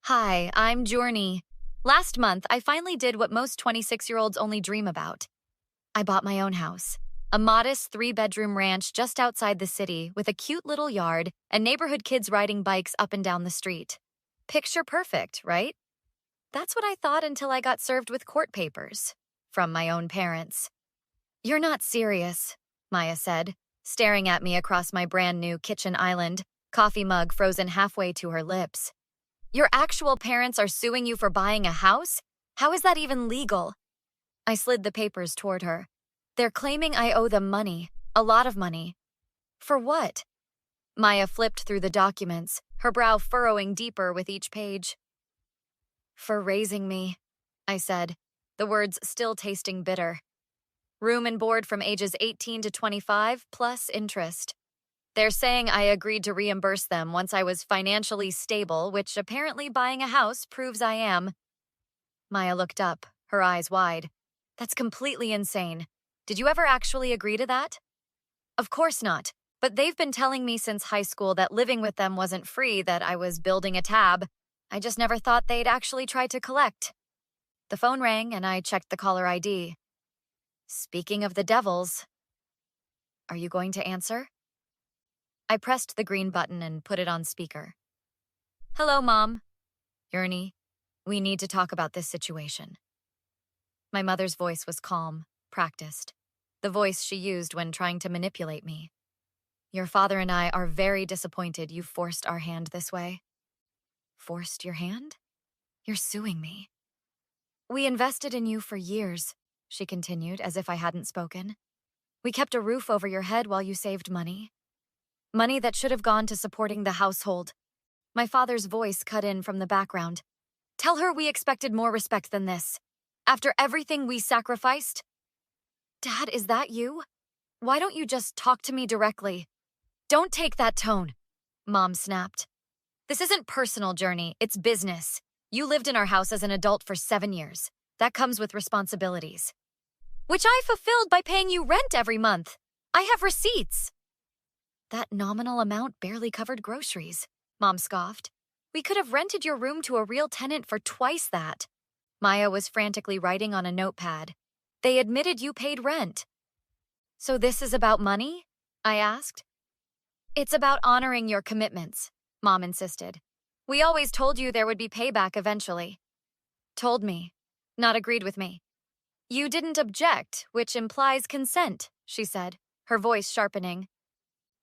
Hi, I'm Journey. Last month, I finally did what most 26-year-olds only dream about. I bought my own house, a modest three-bedroom ranch just outside the city with a cute little yard and neighborhood kids riding bikes up and down the street. Picture perfect, right? That's what I thought until I got served with court papers from my own parents. You're not serious, Maya said, staring at me across my brand new kitchen island, coffee mug frozen halfway to her lips. Your actual parents are suing you for buying a house? How is that even legal? I slid the papers toward her. They're claiming I owe them money, a lot of money. For what? Maya flipped through the documents, her brow furrowing deeper with each page. For raising me, I said, the words still tasting bitter. Room and board from ages 18 to 25 plus interest. They're saying I agreed to reimburse them once I was financially stable, which apparently buying a house proves I am. Maya looked up, her eyes wide. That's completely insane. Did you ever actually agree to that? Of course not, but they've been telling me since high school that living with them wasn't free, that I was building a tab. I just never thought they'd actually try to collect. The phone rang and I checked the caller ID. Speaking of the devils, are you going to answer? I pressed the green button and put it on speaker. Hello, Mom. Journey, we need to talk about this situation. My mother's voice was calm, practiced, the voice she used when trying to manipulate me. Your father and I are very disappointed you forced our hand this way. Forced your hand? You're suing me. We invested in you for years, she continued as if I hadn't spoken. We kept a roof over your head while you saved money. Money that should have gone to supporting the household. My father's voice cut in from the background. Tell her we expected more respect than this. After everything we sacrificed? Dad, is that you? Why don't you just talk to me directly? Don't take that tone, Mom snapped. This isn't personal, Journey, it's business. You lived in our house as an adult for 7 years. That comes with responsibilities. Which I fulfilled by paying you rent every month. I have receipts. That nominal amount barely covered groceries, Mom scoffed. We could have rented your room to a real tenant for twice that. Maya was frantically writing on a notepad. They admitted you paid rent. So this is about money? I asked. It's about honoring your commitments, Mom insisted. We always told you there would be payback eventually. Told me, not agreed with me. You didn't object, which implies consent, she said, her voice sharpening.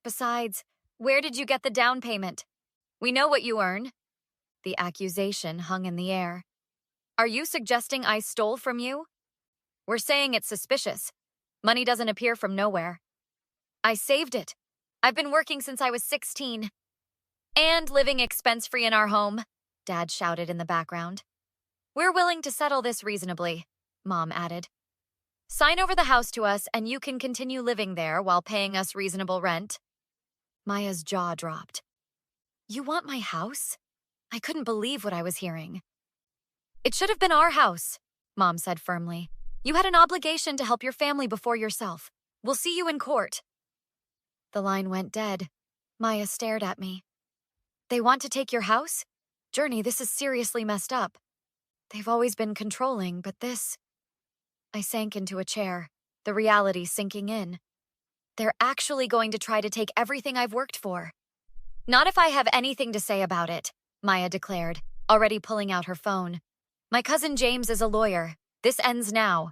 Besides, where did you get the down payment? We know what you earn. The accusation hung in the air. Are you suggesting I stole from you? We're saying it's suspicious. Money doesn't appear from nowhere. I saved it. I've been working since I was 16. And living expense-free in our home, Dad shouted in the background. We're willing to settle this reasonably, Mom added. Sign over the house to us and you can continue living there while paying us reasonable rent. Maya's jaw dropped. You want my house? I couldn't believe what I was hearing. It should have been our house, Mom said firmly. You had an obligation to help your family before yourself. We'll see you in court. The line went dead. Maya stared at me. They want to take your house? Journey, this is seriously messed up. They've always been controlling, but this... I sank into a chair, the reality sinking in. They're actually going to try to take everything I've worked for. Not if I have anything to say about it, Maya declared, already pulling out her phone. My cousin James is a lawyer. This ends now.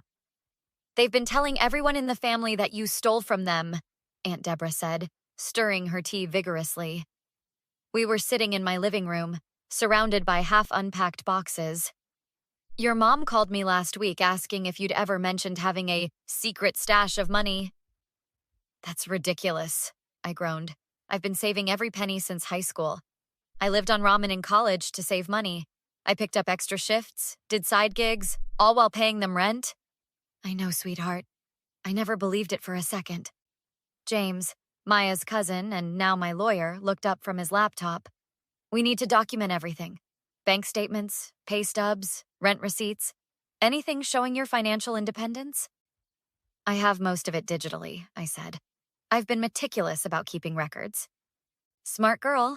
They've been telling everyone in the family that you stole from them, Aunt Deborah said, stirring her tea vigorously. We were sitting in my living room, surrounded by half-unpacked boxes. Your mom called me last week asking if you'd ever mentioned having a secret stash of money. That's ridiculous, I groaned. I've been saving every penny since high school. I lived on ramen in college to save money. I picked up extra shifts, did side gigs, all while paying them rent. I know, sweetheart. I never believed it for a second. James, Maya's cousin and now my lawyer, looked up from his laptop. We need to document everything. Bank statements, pay stubs, rent receipts, anything showing your financial independence? I have most of it digitally, I said. I've been meticulous about keeping records. Smart girl.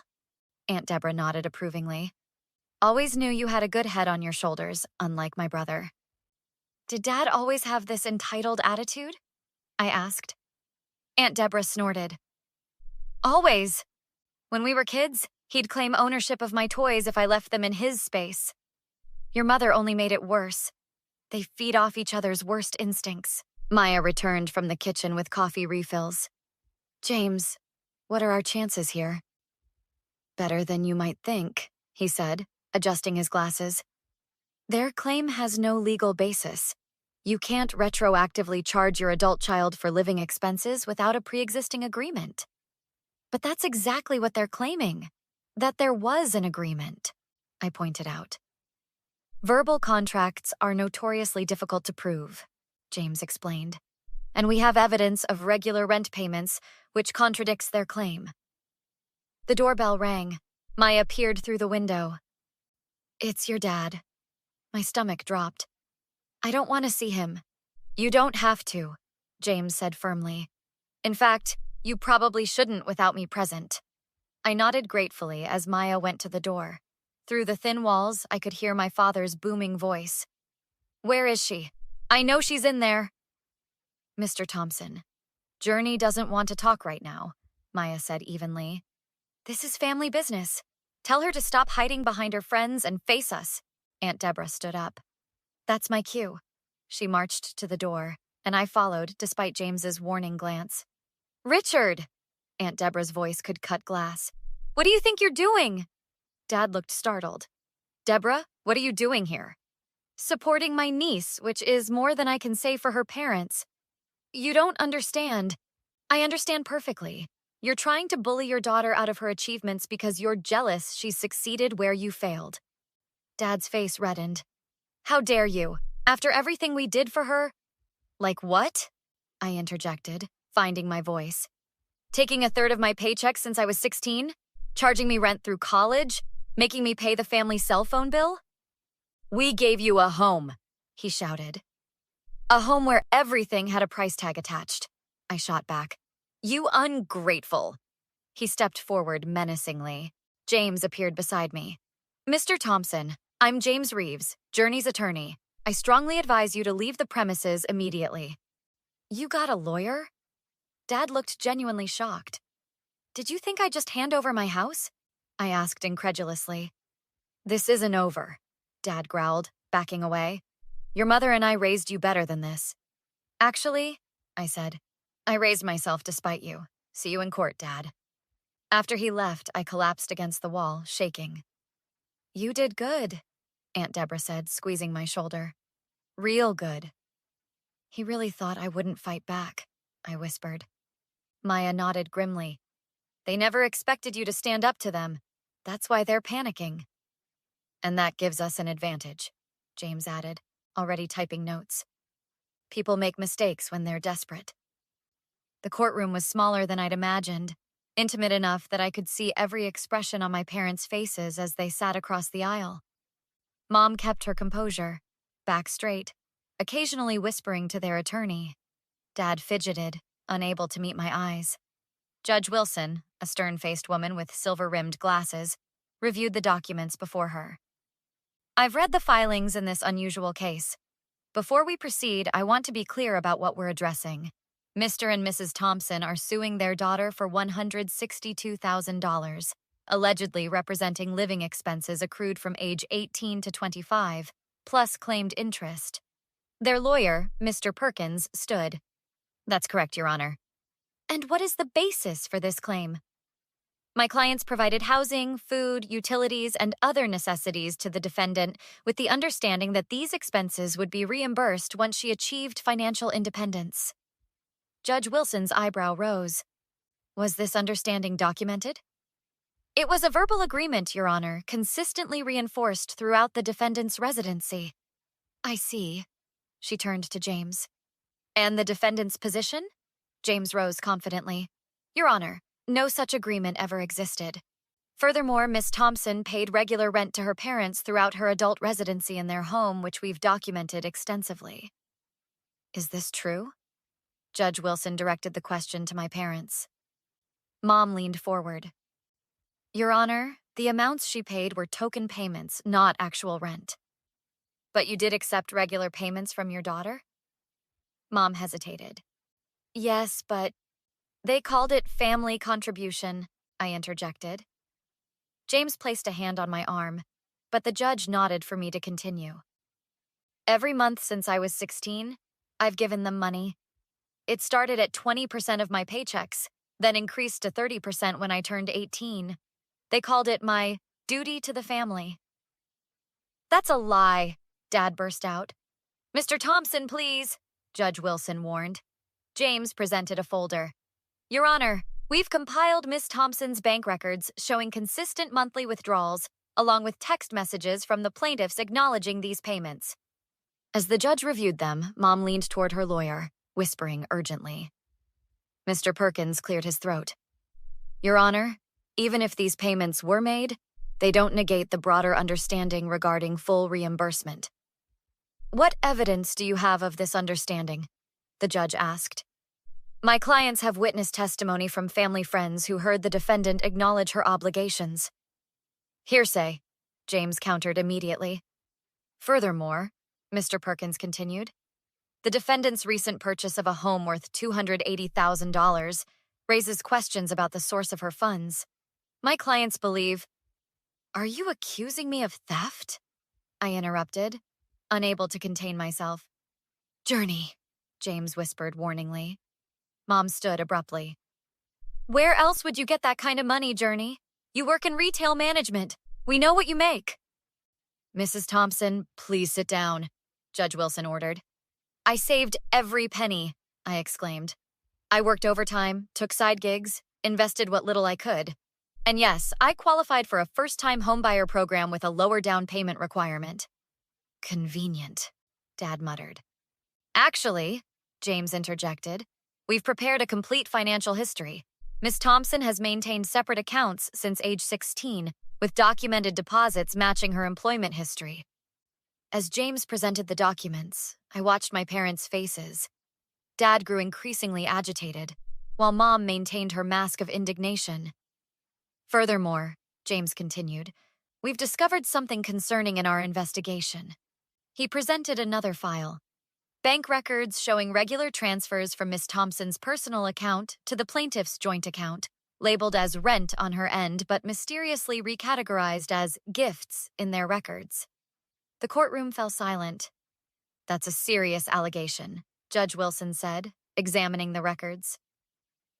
Aunt Deborah nodded approvingly. Always knew you had a good head on your shoulders, unlike my brother. Did Dad always have this entitled attitude? I asked. Aunt Deborah snorted. Always. When we were kids, he'd claim ownership of my toys if I left them in his space. Your mother only made it worse. They feed off each other's worst instincts. Maya returned from the kitchen with coffee refills. James, what are our chances here? Better than you might think, he said, adjusting his glasses. Their claim has no legal basis. You can't retroactively charge your adult child for living expenses without a pre-existing agreement. But that's exactly what they're claiming, that there was an agreement, I pointed out. Verbal contracts are notoriously difficult to prove, James explained, and we have evidence of regular rent payments which contradicts their claim. The doorbell rang. Maya peered through the window. It's your dad. My stomach dropped. I don't want to see him. You don't have to, James said firmly. In fact, you probably shouldn't without me present. I nodded gratefully as Maya went to the door. Through the thin walls, I could hear my father's booming voice. Where is she? I know she's in there. Mr. Thompson, Journey doesn't want to talk right now, Maya said evenly. This is family business. Tell her to stop hiding behind her friends and face us. Aunt Deborah stood up. That's my cue. She marched to the door, and I followed despite James's warning glance. Richard! Aunt Deborah's voice could cut glass. What do you think you're doing? Dad looked startled. Deborah, what are you doing here? Supporting my niece, which is more than I can say for her parents. You don't understand. I understand perfectly. You're trying to bully your daughter out of her achievements because you're jealous she succeeded where you failed. Dad's face reddened. How dare you? After everything we did for her? Like what? I interjected, finding my voice. Taking a third of my paycheck since I was 16? Charging me rent through college? Making me pay the family cell phone bill? We gave you a home, he shouted. A home where everything had a price tag attached, I shot back. You ungrateful. He stepped forward menacingly. James appeared beside me. Mr. Thompson, I'm James Reeves, Journey's attorney. I strongly advise you to leave the premises immediately. You got a lawyer? Dad looked genuinely shocked. Did you think I'd just hand over my house? I asked incredulously. This isn't over, Dad growled, backing away. Your mother and I raised you better than this. Actually, I said, I raised myself to spite you. See you in court, Dad. After he left, I collapsed against the wall, shaking. You did good, Aunt Deborah said, squeezing my shoulder. Real good. He really thought I wouldn't fight back, I whispered. Maya nodded grimly. They never expected you to stand up to them. That's why they're panicking. And that gives us an advantage, James added, already typing notes. People make mistakes when they're desperate. The courtroom was smaller than I'd imagined, intimate enough that I could see every expression on my parents' faces as they sat across the aisle. Mom kept her composure, back straight, occasionally whispering to their attorney. Dad fidgeted, unable to meet my eyes. Judge Wilson, a stern-faced woman with silver-rimmed glasses, reviewed the documents before her. I've read the filings in this unusual case. Before we proceed, I want to be clear about what we're addressing. Mr. and Mrs. Thompson are suing their daughter for $162,000, allegedly representing living expenses accrued from age 18 to 25, plus claimed interest. Their lawyer, Mr. Perkins, stood. That's correct, Your Honor. And what is the basis for this claim? My clients provided housing, food, utilities, and other necessities to the defendant with the understanding that these expenses would be reimbursed once she achieved financial independence. Judge Wilson's eyebrow rose. Was this understanding documented? It was a verbal agreement, Your Honor, consistently reinforced throughout the defendant's residency. I see. She turned to James. And the defendant's position? James rose confidently. Your Honor, no such agreement ever existed. Furthermore, Miss Thompson paid regular rent to her parents throughout her adult residency in their home, which we've documented extensively. Is this true? Judge Wilson directed the question to my parents. Mom leaned forward. Your Honor, The amounts she paid were token payments, not actual rent. But you did accept regular payments from your daughter? Mom hesitated. Yes, but they called it family contribution, I interjected. James placed a hand on my arm, but the judge nodded for me to continue. Every month since I was 16, I've given them money. It started at 20% of my paychecks, then increased to 30% when I turned 18. They called it my duty to the family. That's a lie, Dad burst out. Mr. Thompson, please, Judge Wilson warned. James presented a folder. Your Honor, we've compiled Miss Thompson's bank records showing consistent monthly withdrawals, along with text messages from the plaintiffs acknowledging these payments. As the judge reviewed them, Mom leaned toward her lawyer, whispering urgently. Mr. Perkins cleared his throat. Your Honor, even if these payments were made, they don't negate the broader understanding regarding full reimbursement. What evidence do you have of this understanding? The judge asked. My clients have witness testimony from family friends who heard the defendant acknowledge her obligations. Hearsay, James countered immediately. Furthermore, Mr. Perkins continued, the defendant's recent purchase of a home worth $280,000 raises questions about the source of her funds. My clients believe... Are you accusing me of theft? I interrupted, unable to contain myself. Journey, James whispered warningly. Mom stood abruptly. Where else would you get that kind of money, Journey? You work in retail management. We know what you make. Mrs. Thompson, please sit down, Judge Wilson ordered. I saved every penny, I exclaimed. I worked overtime, took side gigs, invested what little I could. And yes, I qualified for a first-time homebuyer program with a lower down payment requirement. Convenient, Dad muttered. Actually, James interjected, we've prepared a complete financial history. Miss Thompson has maintained separate accounts since age 16, with documented deposits matching her employment history. As James presented the documents, I watched my parents' faces. Dad grew increasingly agitated, while Mom maintained her mask of indignation. Furthermore, James continued, we've discovered something concerning in our investigation. He presented another file. Bank records showing regular transfers from Miss Thompson's personal account to the plaintiff's joint account, labeled as rent on her end but mysteriously recategorized as gifts in their records. The courtroom fell silent. That's a serious allegation, Judge Wilson said, examining the records.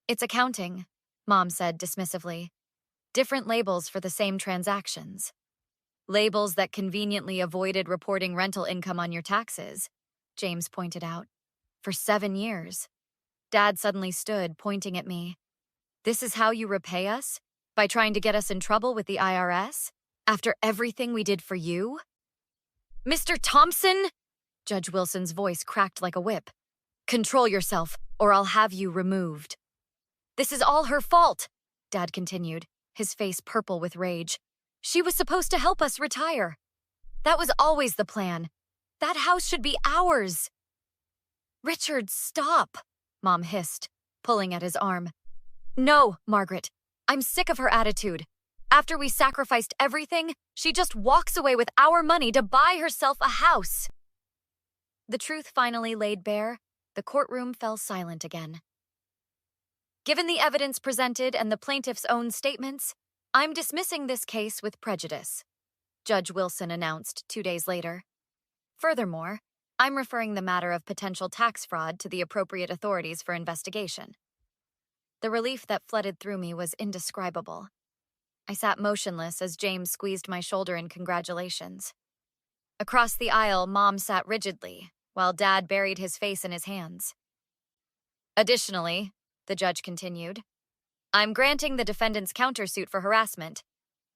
It's accounting, Mom said dismissively. Different labels for the same transactions. Labels that conveniently avoided reporting rental income on your taxes, James pointed out. For 7 years. Dad suddenly stood, pointing at me. This is how you repay us? By trying to get us in trouble with the IRS? After everything we did for you? Mr. Thompson? Judge Wilson's voice cracked like a whip. Control yourself, or I'll have you removed. This is all her fault, Dad continued, his face purple with rage. She was supposed to help us retire. That was always the plan. That house should be ours. Richard, stop, Mom hissed, pulling at his arm. No, Margaret. I'm sick of her attitude. After we sacrificed everything, she just walks away with our money to buy herself a house. The truth finally laid bare, the courtroom fell silent again. Given the evidence presented and the plaintiff's own statements, I'm dismissing this case with prejudice, Judge Wilson announced 2 days later. Furthermore, I'm referring the matter of potential tax fraud to the appropriate authorities for investigation. The relief that flooded through me was indescribable. I sat motionless as James squeezed my shoulder in congratulations. Across the aisle, Mom sat rigidly, while Dad buried his face in his hands. Additionally, the judge continued, I'm granting the defendant's countersuit for harassment.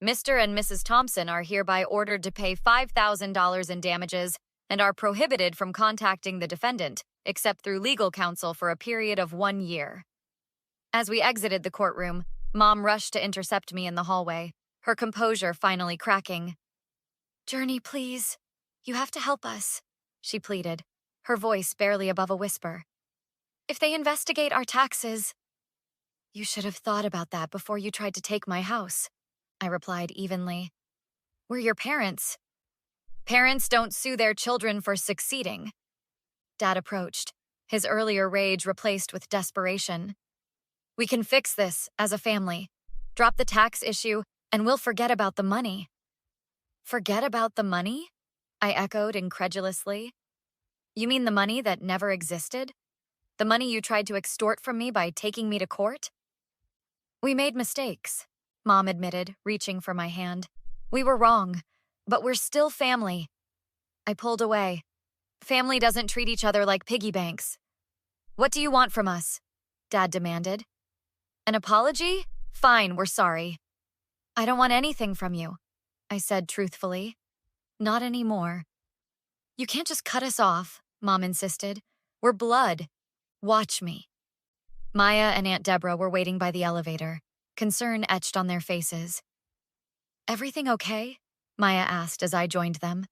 Mr. and Mrs. Thompson are hereby ordered to pay $5,000 in damages and are prohibited from contacting the defendant, except through legal counsel for a period of 1 year. As we exited the courtroom, Mom rushed to intercept me in the hallway, her composure finally cracking. Journey, please. You have to help us, she pleaded, her voice barely above a whisper. If they investigate our taxes... You should have thought about that before you tried to take my house. I replied evenly. We're your parents. Parents don't sue their children for succeeding. Dad approached, his earlier rage replaced with desperation. We can fix this as a family. Drop the tax issue, and we'll forget about the money. Forget about the money? I echoed incredulously. You mean the money that never existed? The money you tried to extort from me by taking me to court? We made mistakes, Mom admitted, reaching for my hand. We were wrong, but we're still family. I pulled away. Family doesn't treat each other like piggy banks. What do you want from us? Dad demanded. An apology? Fine, we're sorry. I don't want anything from you, I said truthfully. Not anymore. You can't just cut us off, Mom insisted. We're blood. Watch me. Maya and Aunt Deborah were waiting by the elevator, concern etched on their faces. Everything okay? Maya asked as I joined them.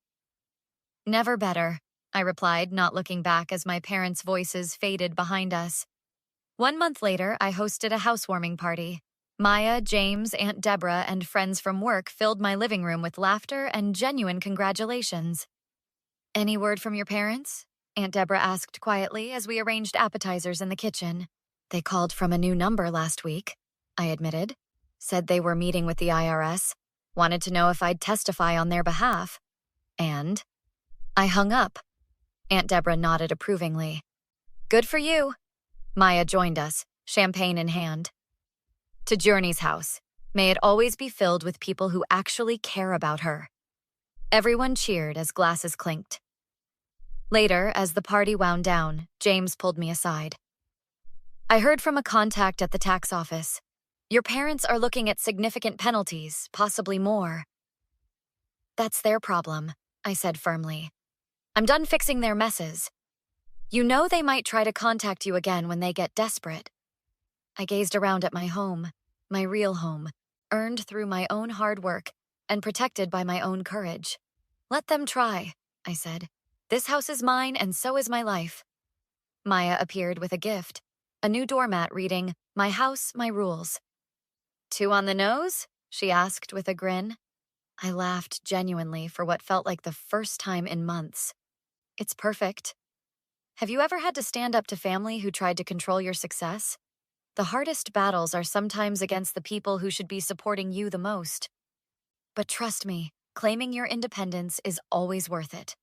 Never better, I replied, not looking back as my parents' voices faded behind us. 1 month later, I hosted a housewarming party. Maya, James, Aunt Deborah, and friends from work filled my living room with laughter and genuine congratulations. Any word from your parents? Aunt Deborah asked quietly as we arranged appetizers in the kitchen. They called from a new number last week, I admitted. Said they were meeting with the IRS, wanted to know if I'd testify on their behalf. And I hung up. Aunt Deborah nodded approvingly. Good for you. Maya joined us, champagne in hand. To Journey's house. May it always be filled with people who actually care about her. Everyone cheered as glasses clinked. Later, as the party wound down, James pulled me aside. I heard from a contact at the tax office. Your parents are looking at significant penalties, possibly more. That's their problem, I said firmly. I'm done fixing their messes. You know they might try to contact you again when they get desperate. I gazed around at my home, my real home, earned through my own hard work and protected by my own courage. Let them try, I said. This house is mine and so is my life. Maya appeared with a gift, a new doormat reading, My house, my rules. Too on the nose? She asked with a grin. I laughed genuinely for what felt like the first time in months. It's perfect. Have you ever had to stand up to family who tried to control your success? The hardest battles are sometimes against the people who should be supporting you the most. But trust me, claiming your independence is always worth it.